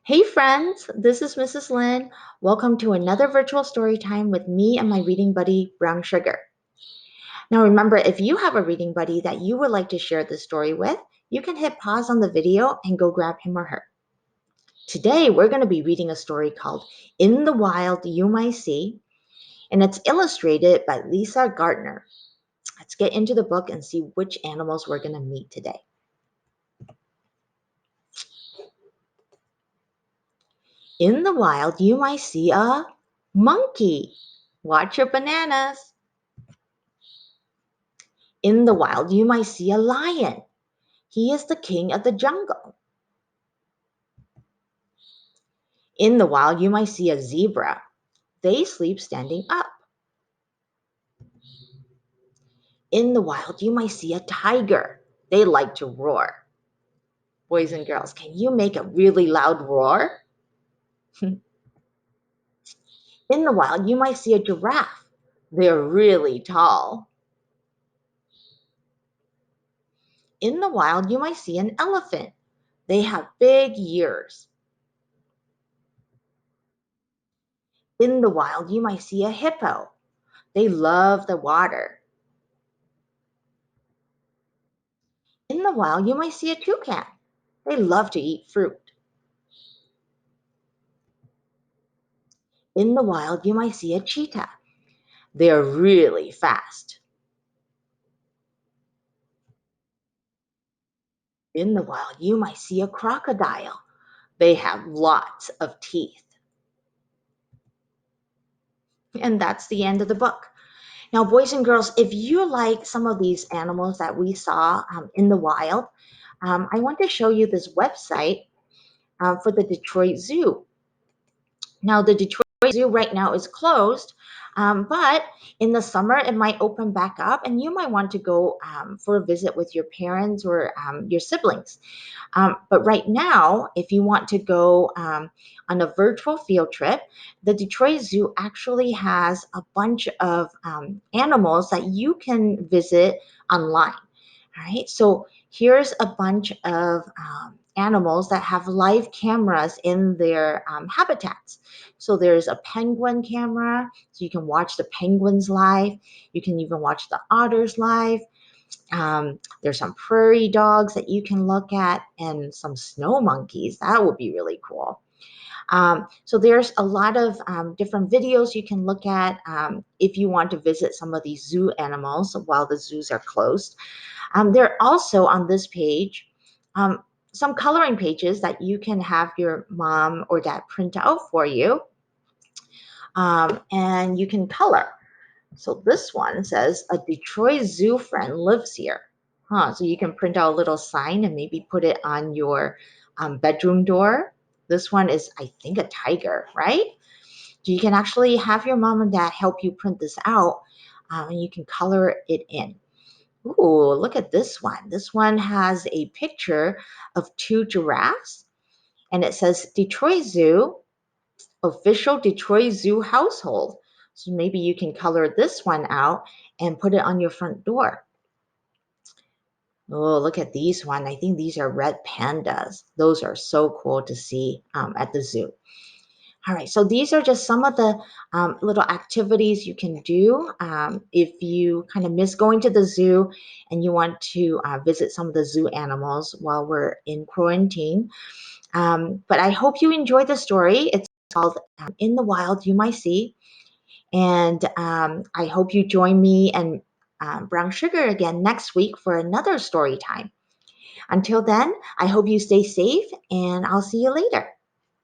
Hey friends, this is Mrs. Lynn. Welcome to another virtual story time with me and my reading buddy, Brown Sugar. Now remember, if you have a reading buddy that you would like to share this story with, you can hit pause on the video and go grab him or her. Today, we're going to be reading a story called In the Wild You Might See, and it's illustrated by Lisa Gardiner. Let's get into the book and see which animals we're going to meet today. In the wild, you might see a monkey. Watch your bananas. In the wild, you might see a lion. He is the king of the jungle. In the wild, you might see a zebra. They sleep standing up. In the wild, you might see a tiger. They like to roar. Boys and girls, can you make a really loud roar? In the wild, you might see a giraffe. They're really tall. In the wild, you might see an elephant. They have big ears. In the wild, you might see a hippo. They love the water. In the wild, you might see a toucan. They love to eat fruit. In the wild, you might see a cheetah. They're really fast. In the wild, you might see a crocodile. They have lots of teeth. And that's the end of the book. Now, boys and girls, if you like some of these animals that we saw in the wild, I want to show you this website for the Detroit Zoo. Now, the Detroit Zoo right now is closed, but in the summer it might open back up, and you might want to go for a visit with your parents or your siblings. But right now, if you want to go on a virtual field trip, the Detroit Zoo actually has a bunch of animals that you can visit online. All right, so here's a bunch of animals that have live cameras in their habitats. So there's a penguin camera, so you can watch the penguins live. You can even watch the otters live. There's some prairie dogs that you can look at and some snow monkeys. That would be really cool. So there's a lot of different videos you can look at if you want to visit some of these zoo animals while the zoos are closed. There are also on this page some coloring pages that you can have your mom or dad print out for you, and you can color. So this one says, a Detroit Zoo friend lives here. So you can print out a little sign and maybe put it on your bedroom door. This one is, I think, a tiger, right? So you can actually have your mom and dad help you print this out, and you can color it in. Ooh, look at this one. This one has a picture of two giraffes, and it says Detroit Zoo, official Detroit Zoo household. So maybe you can color this one out and put it on your front door. Oh, look at these one. I think these are red pandas. Those are so cool to see at the zoo. All right, so these are just some of the little activities you can do if you kind of miss going to the zoo and you want to visit some of the zoo animals while we're in quarantine. But I hope you enjoyed the story. It's called In the Wild You Might See. And I hope you join me and Brown Sugar again next week for another story time. Until then, I hope you stay safe and I'll see you later.